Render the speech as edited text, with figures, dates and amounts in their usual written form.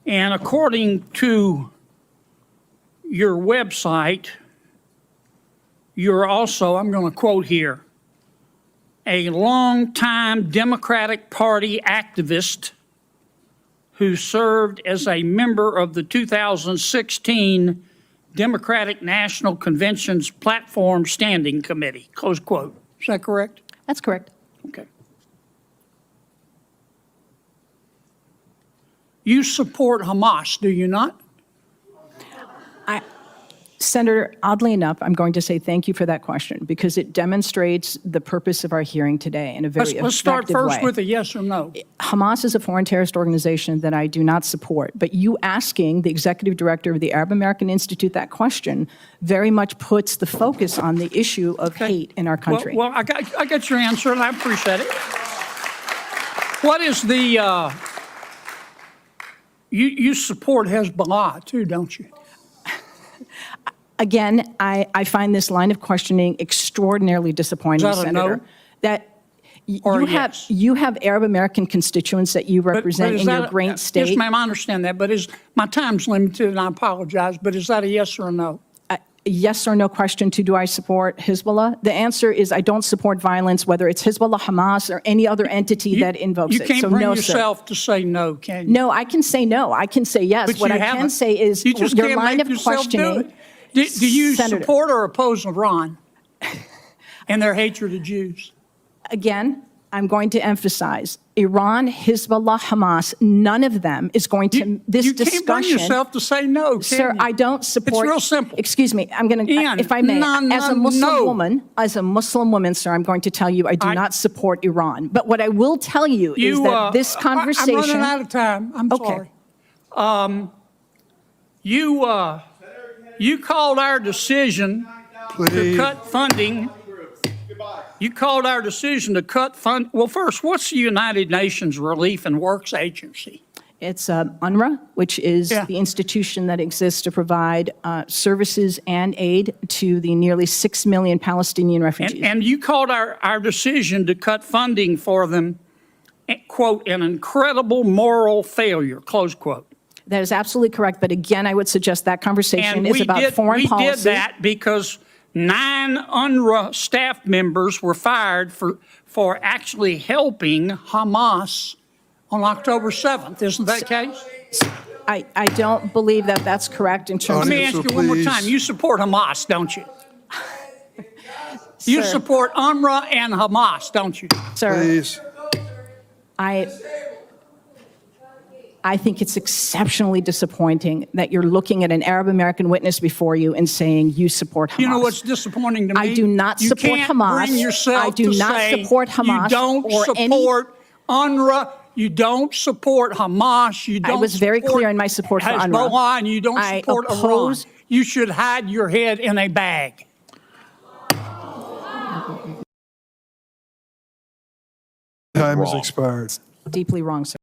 And according to your website, you're also, I'm going to quote here, a longtime Democratic Party activist who served as a member of the 2016 Democratic National Convention's Platform Standing Committee, close quote. Is that correct? That's correct. Okay. You support Hamas, do you not? Senator, oddly enough, I'm going to say thank you for that question because it demonstrates the purpose of our hearing today in a very effective way. Let's start first with a yes or no. Hamas is a foreign terrorist organization that I do not support, but you asking the executive director of the Arab American Institute that question very much puts the focus on the issue of hate in our country. Well, I got your answer, and I appreciate it. What is the, you support Hezbollah too, don't you? Again, I find this line of questioning extraordinarily disappointing, Is that a Senator. no? That Or you a have yes? you have Arab American constituents that you represent in your great state. Yes, ma'am, I understand that, but my time's limited, and I apologize, but is that a yes or a no? A yes or no question to do I support Hezbollah? The answer is I don't support violence, whether it's Hezbollah, Hamas, or any other entity that invokes it. You can't So bring no, yourself to say no, can you? No, I can say no. I can say yes. But What you I haven't. can say is You just your can't line make of yourself questioning. do it. Do you Senator, support or oppose Iran and their hatred of Jews? Again, I'm going to emphasize Iran, Hezbollah, Hamas, none of them is going to, this discussion. You can't bring yourself to say no, can Sir, you? I don't support. It's real simple. Excuse me, I'm going to, Ian, if I may, as a Muslim woman, sir, I'm going to tell you I do not support Iran. But what I will tell you is that this conversation. I'm running out of time. I'm sorry. You called our decision to cut funding. You called our decision to cut fund. Well, first, what's the United Nations Relief and Works Agency? It's UNRWA, which is the institution that exists to provide services and aid to the nearly 6 million Palestinian refugees. And you called our decision to cut funding for them, quote, an incredible moral failure, close quote. That is absolutely correct. But again, I would suggest that conversation is about foreign policy. We did that because 9 UNRWA staff members were fired for actually helping Hamas on October 7th. Isn't that the case? I don't believe that that's correct in terms of... Let me ask you one more time. You support Hamas, don't you? You support UNRWA and Hamas, don't you? Sir, Please. I think it's exceptionally disappointing that you're looking at an Arab American witness before you and saying you support Hamas. You know what's disappointing to me? I do not support Hamas. Bring yourself I do to not say support Hamas. You don't or support UNRWA. You don't support Hamas. You don't. I was very clear in my support for UNRWA. Hezbollah, and you don't support Iran. You should hide your head in a bag. Time has expired. Deeply wrong, sir.